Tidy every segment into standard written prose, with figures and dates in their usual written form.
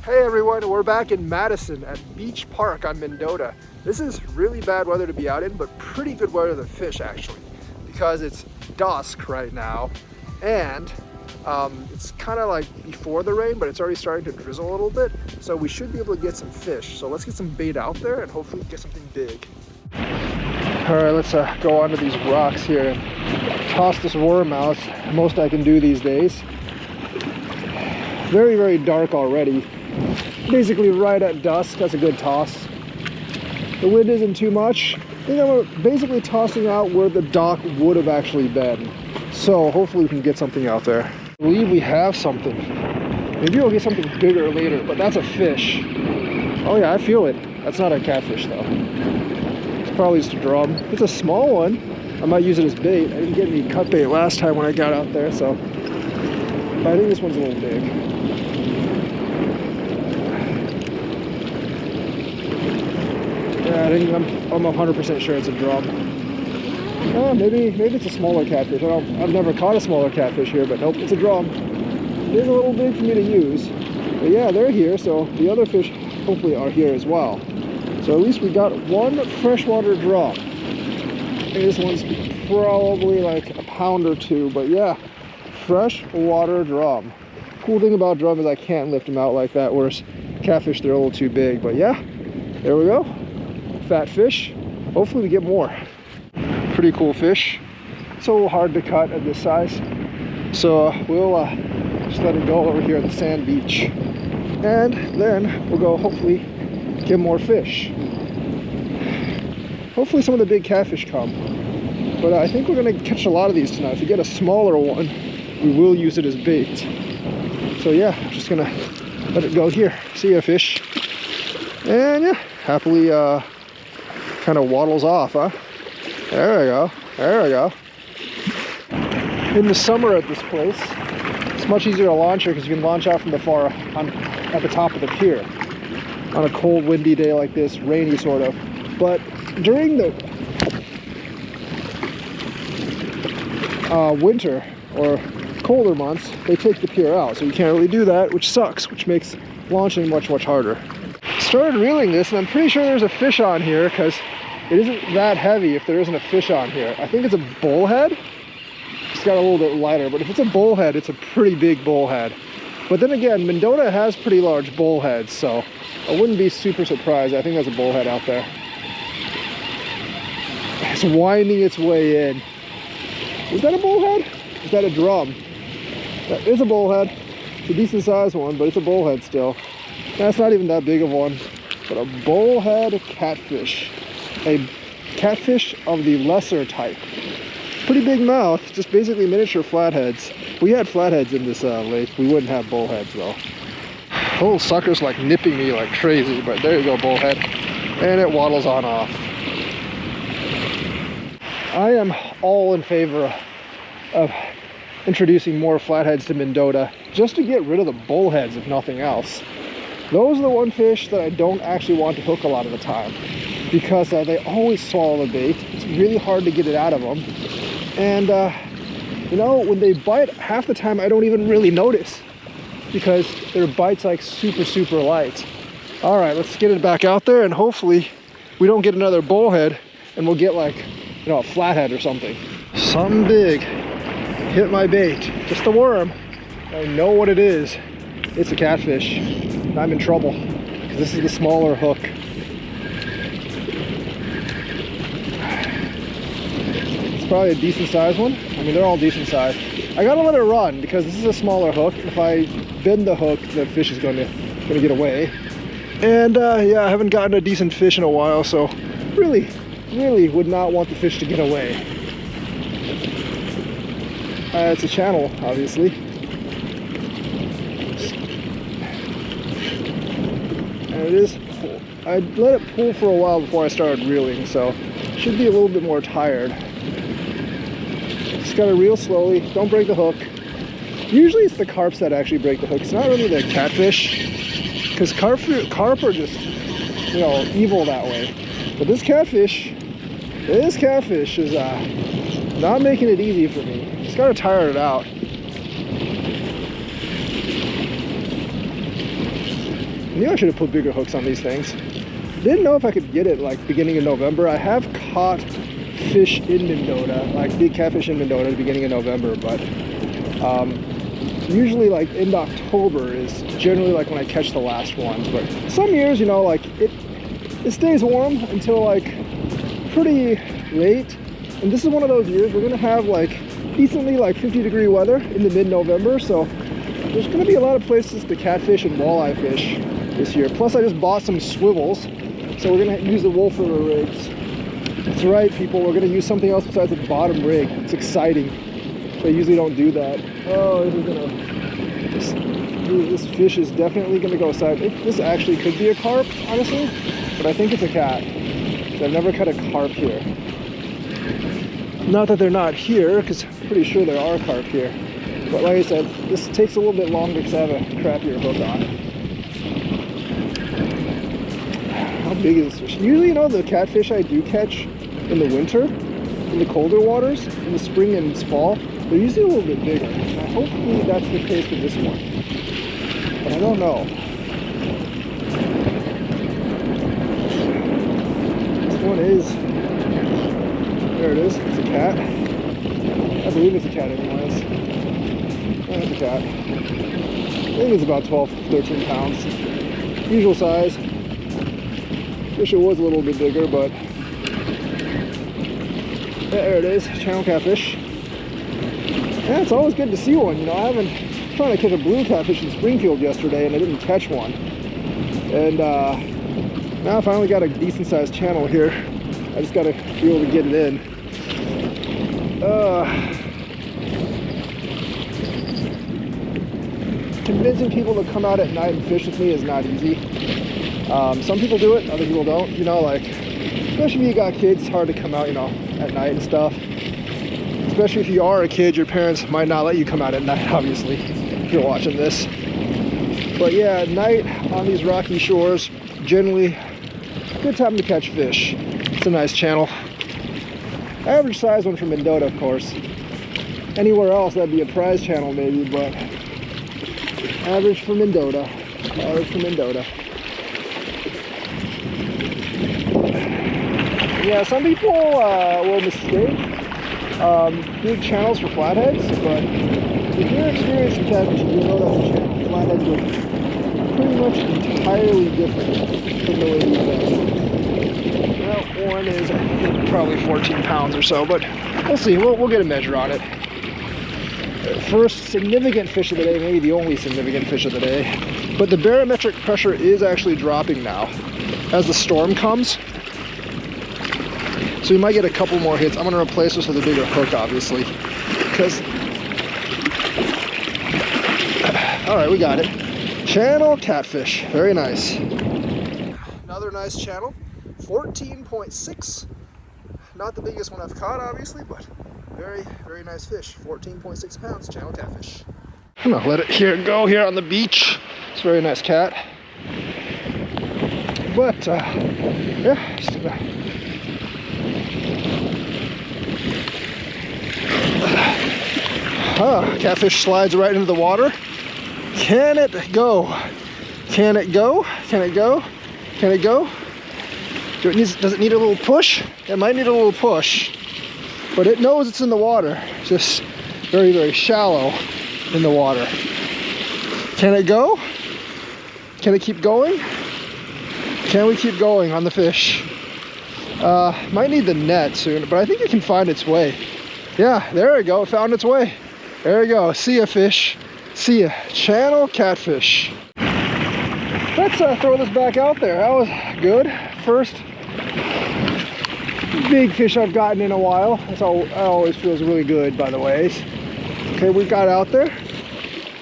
Hey everyone, we're back in Madison at Beach Park on Mendota. This is really bad weather to be out in, but pretty good weather to fish actually, because it's dusk right now and it's kind of like before the rain, but it's already starting to drizzle a little bit, so we should be able to get some fish. So let's get some bait out there and hopefully get something big. All right, let's go onto these rocks here and toss this worm out. Most I can do these days. Very, very dark already. Basically right at dusk. That's a good toss. The wind isn't too much. I think I'm basically tossing out where the dock would have actually been. So hopefully we can get something out there. I believe we have something. Maybe we'll get something bigger later, but that's a fish. Oh yeah, I feel it. That's not a catfish though. It's probably just a drum. It's a small one. I might use it as bait. I didn't get any cut bait last time when I got out there, so. But I think this one's a little big. Yeah, I think I'm 100% sure it's a drum. Maybe it's a smaller catfish. I've never caught a smaller catfish here, but nope, it's a drum. It is a little big for me to use. But yeah, they're here, so the other fish hopefully are here as well. So at least we got one freshwater drum. I think this one's probably like a pound or two, but yeah, freshwater drum. Cool thing about drum is I can't lift them out like that, whereas catfish, they're a little too big. But yeah, there we go. Fat fish. Hopefully we get more. Pretty cool fish. It's a little hard to cut at this size, so we'll just let it go over here at the sand beach, and then we'll go hopefully get more fish. Hopefully some of the big catfish come, but I think we're gonna catch a lot of these tonight. If we get a smaller one, we will use it as bait. So yeah, just gonna let it go here. See ya, fish. And yeah, happily kind of waddles off, huh? There we go, there we go. In the summer at this place, it's much easier to launch here because you can launch out from the far at the top of the pier on a cold, windy day like this, rainy sort of. But during the winter or colder months, they take the pier out, so you can't really do that, which sucks, which makes launching much, much harder. Started reeling this, and I'm pretty sure there's a fish on here because it isn't that heavy if there isn't a fish on here. I think it's a bullhead. It's got a little bit lighter, but if it's a bullhead, it's a pretty big bullhead. But then again, Mendota has pretty large bullheads, so I wouldn't be super surprised. I think there's a bullhead out there. It's winding its way in. Is that a bullhead? Is that a drum? That is a bullhead. It's a decent sized one, but it's a bullhead still. That's not even that big of one, but a bullhead catfish. A catfish of the lesser type. Pretty big mouth, just basically miniature flatheads. If we had flatheads in this lake, we wouldn't have bullheads though. The little sucker's like nipping me like crazy, but there you go, bullhead. And it waddles on off. I am all in favor of introducing more flatheads to Mendota, just to get rid of the bullheads if nothing else. Those are the one fish that I don't actually want to hook a lot of the time, because they always swallow the bait. It's really hard to get it out of them. And, you know, when they bite, half the time I don't even really notice because their bite's like super, super light. All right, let's get it back out there and hopefully we don't get another bullhead and we'll get like, you know, a flathead or something. Something big hit my bait. Just a worm. I know what it is. It's a catfish. And I'm in trouble because this is the smaller hook. Probably a decent sized one. I mean, they're all decent sized. I gotta let it run because this is a smaller hook. If I bend the hook, the fish is gonna get away. And yeah, I haven't gotten a decent fish in a while, so really would not want the fish to get away. It's a channel, obviously. And it is full. I let it pull for a while before I started reeling, so should be a little bit more tired. Just gotta reel slowly, don't break the hook. Usually it's the carps that actually break the hook. It's not really the catfish, because carp are just, you know, evil that way. But this catfish is not making it easy for me. Just gotta tire it out. knew I should have put bigger hooks on these things. Didn't know if I could get it like beginning of November. I have caught fish in Mendota, like big catfish in Mendota at the beginning of November, but usually like in October is generally like when I catch the last ones. But some years, you know, like it stays warm until like pretty late. And this is one of those years we're gonna have like decently like 50-degree weather in the mid-November, so there's gonna be a lot of places to catfish and walleye fish this year. Plus I just bought some swivels, so we're gonna use the wolf river rigs. That's right, people, we're gonna use something else besides the bottom rig. It's exciting. I usually don't do that. Oh, this fish is definitely gonna go aside. This actually could be a carp, honestly, but I think it's a cat. I've never caught a carp here. Not that they're not here, because I'm pretty sure there are carp here. But like I said, this takes a little bit longer because I have a crappier hook on. How big is this fish? Usually, you know, the catfish I do catch in the winter, in the colder waters, in the spring and fall, they're usually a little bit bigger. And hopefully that's the case with this one. But I don't know. This one is... There it is. It's a cat. I believe it's a cat anyways. Yeah, it's a cat. I think it's about 12, 13 pounds. Usual size. Wish it was a little bit bigger, but... Yeah, there it is. Channel catfish. Yeah, it's always good to see one. You know, I was trying to catch a blue catfish in Springfield yesterday and I didn't catch one. And now I finally got a decent sized channel here. I just gotta be able to get it in. Convincing people to come out at night and fish with me is not easy. Some people do it, other people don't. You know, like, especially if you got kids, it's hard to come out, you know, at night and stuff. Especially if you are a kid, your parents might not let you come out at night, obviously, if you're watching this. But yeah, at night on these rocky shores, generally a good time to catch fish. It's a nice channel. Average size one from Mendota, of course. Anywhere else that'd be a prize channel maybe, but average for Mendota. Average for Mendota. Yeah, some people will mistake big channels for flatheads, but if you're experienced in catfishing, you'll know that's a channel. Flatheads look pretty much entirely different from the way these guys. Well, one is, I think, probably 14 pounds or so, but we'll see. We'll get a measure on it. First significant fish of the day, maybe the only significant fish of the day. But the barometric pressure is actually dropping now as the storm comes. So we might get a couple more hits. I'm going to replace this with a bigger hook, obviously. Because... Alright, we got it. Channel catfish. Very nice. Another nice channel. 14.6. Not the biggest one I've caught, obviously, but very, very nice fish. 14.6 pounds, channel catfish. I'm gonna let it go here on the beach. It's a very nice cat. But, yeah, just gonna... Catfish slides right into the water. Can it go? Can it go? Can it go? Can it go? Does it need a little push? It might need a little push, but it knows it's in the water. Just very, very shallow in the water. Can it go? Can it keep going? Can we keep going on the fish? Might need the net soon, but I think it can find its way. Yeah, there we go. It found its way. There we go. See ya, fish. See ya. Channel catfish. Let's throw this back out there. That was good. First big fish I've gotten in a while. That always feels really good, by the way. Okay, we got out there,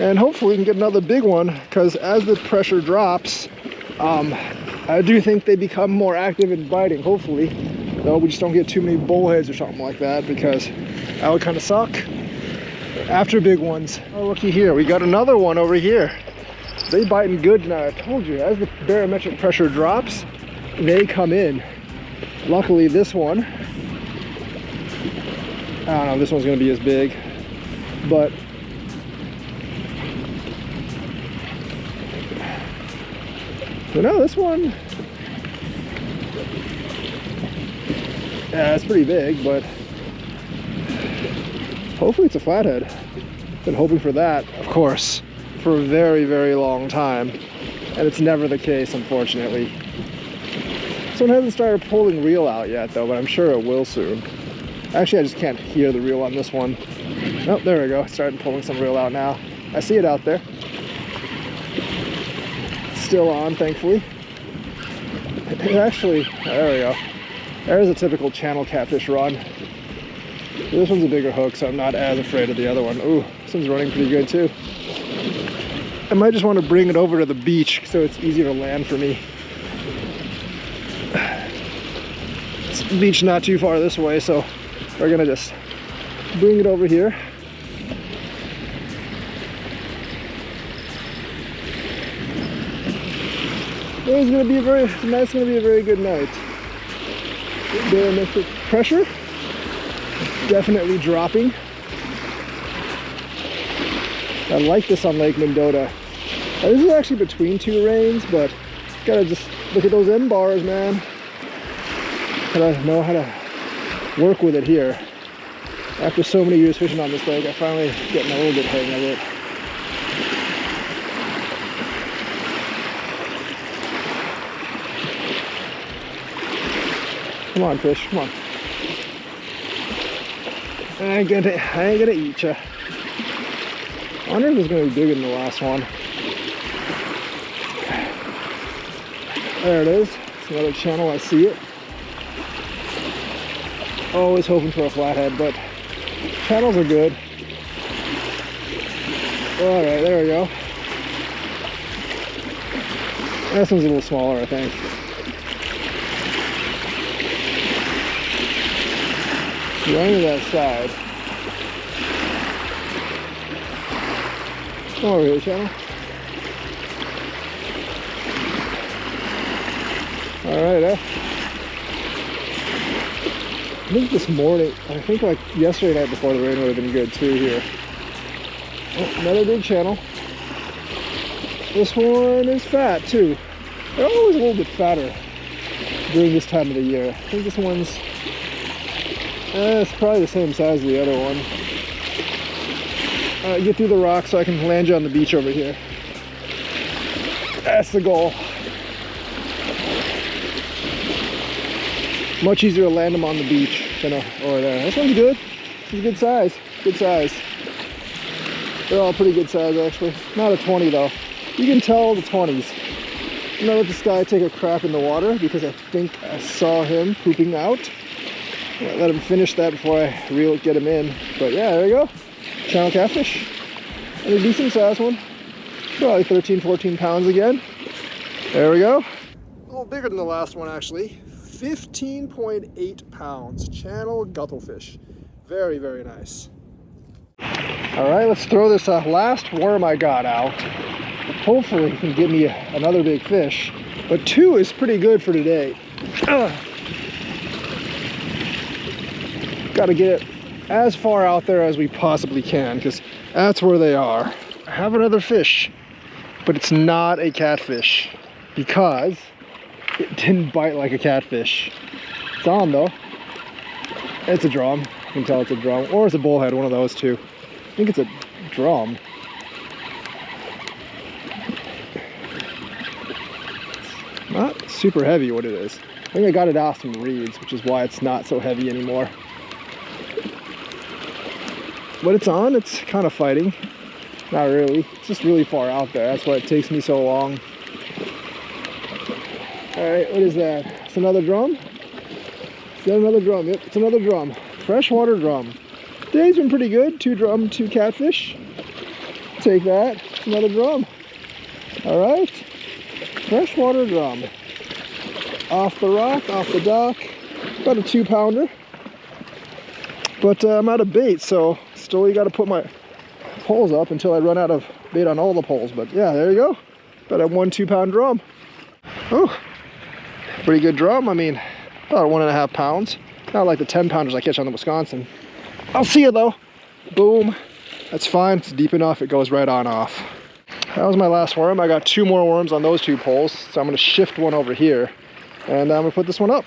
and hopefully we can get another big one, because as the pressure drops, I do think they become more active in biting, hopefully. Though we just don't get too many bullheads or something like that, because that would kind of suck. After big ones. Oh, looky here, we got another one over here. They biting good now. I told you, as the barometric pressure drops, they come in. Luckily this one, I don't know if this one's gonna be as big, but You know, this one, yeah, it's pretty big, but hopefully it's a flathead. Been hoping for that, of course, for a very, very long time, and it's never the case, unfortunately. This one hasn't started pulling reel out yet, though, but I'm sure it will soon. Actually, I just can't hear the reel on this one. Oh, there we go. It's starting pulling some reel out now. I see it out there. It's still on, thankfully. It actually, there we go. There's a typical channel catfish run. This one's a bigger hook, so I'm not as afraid of the other one. Ooh, this one's running pretty good too. I might just want to bring it over to the beach so it's easier to land for me. It's the beach not too far this way, so we're gonna just bring it over here. It's gonna be a very good night. Barometric pressure definitely dropping. I like this on Lake Mendota. This is actually between two rains, but gotta just look at those end bars, man. Gotta know how to work with it here. After so many years fishing on this lake, I'm finally getting a little bit hang of it. Come on, fish, come on. I ain't gonna eat ya. I wonder if it's gonna be bigger than the last one. There it is. It's another channel, I see it. Always hoping for a flathead, but channels are good. Alright, there we go. This one's a little smaller, I think. Going to that side. Come over here, channel. Alright, I think this morning, I think like yesterday night before the rain would have been good too here. Oh, another big channel. This one is fat too. They're always a little bit fatter during this time of the year. I think this one's it's probably the same size as the other one. Get through the rock so I can land you on the beach over here. That's the goal. Much easier to land them on the beach than over there. This one's good. It's a good size. Good size. They're all pretty good size, actually. Not a 20 though. You can tell the 20s. I'm gonna let this guy take a crap in the water because I think I saw him pooping out. Let him finish that before I get him in. But yeah, there you go. Channel catfish. And a decent size one. Probably 13, 14 pounds again. There we go. A little bigger than the last one, actually. 15.8 pounds. Channel guttlefish. Very, very nice. All right, let's throw this last worm I got out. Hopefully he can give me another big fish. But 2 is pretty good for today. Got to get it as far out there as we possibly can because that's where they are. I have another fish, but it's not a catfish because it didn't bite like a catfish. It's on though. It's a drum. You can tell it's a drum, or it's a bullhead, one of those two. I think it's a drum. It's not super heavy what it is. I think I got it off some reeds, which is why it's not so heavy anymore. But it's on, it's kind of fighting. Not really, it's just really far out there. That's why it takes me so long. All right, what is that? It's another drum? Is that another drum? Yep, it's another drum. Freshwater drum. Today's been pretty good. 2 drum, 2 catfish. Take that, it's another drum. All right, freshwater drum. Off the rock, off the dock. About a 2-pounder. But I'm out of bait, so still you got to put my poles up until I run out of bait on all the poles. But yeah, there you go. Got a 1 2-pound drum. Oh, pretty good drum. I mean, about 1.5 pounds. Not like the 10-pounders I catch on the Wisconsin. I'll see you though. Boom. That's fine. It's deep enough. It goes right on off. That was my last worm. I got 2 more worms on those 2 poles, so I'm going to shift one over here, and I'm going to put this one up.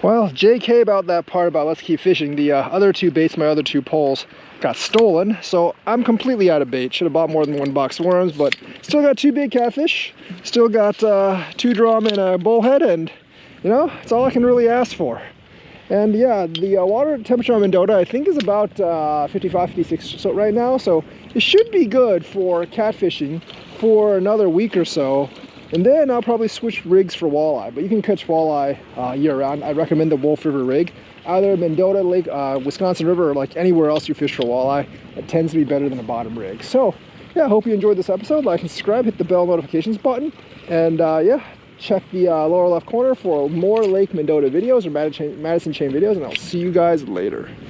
Well, JK about that part about let's keep fishing. The other 2 baits, my other 2 poles, got stolen, so I'm completely out of bait. Should have bought more than 1 box of worms, but still got 2 big catfish, still got 2 drum and a bullhead, and you know, it's all I can really ask for. And yeah, the water temperature on Mendota I think is about 55, 56 so right now, so it should be good for catfishing for another week or so. And then I'll probably switch rigs for walleye, but you can catch walleye year-round. I recommend the Wolf River rig. Either Mendota Lake, Wisconsin River, or like anywhere else you fish for walleye, it tends to be better than a bottom rig. So yeah, I hope you enjoyed this episode. Like and subscribe, hit the bell notifications button, and yeah, check the lower left corner for more Lake Mendota videos or Madison Chain videos, and I'll see you guys later.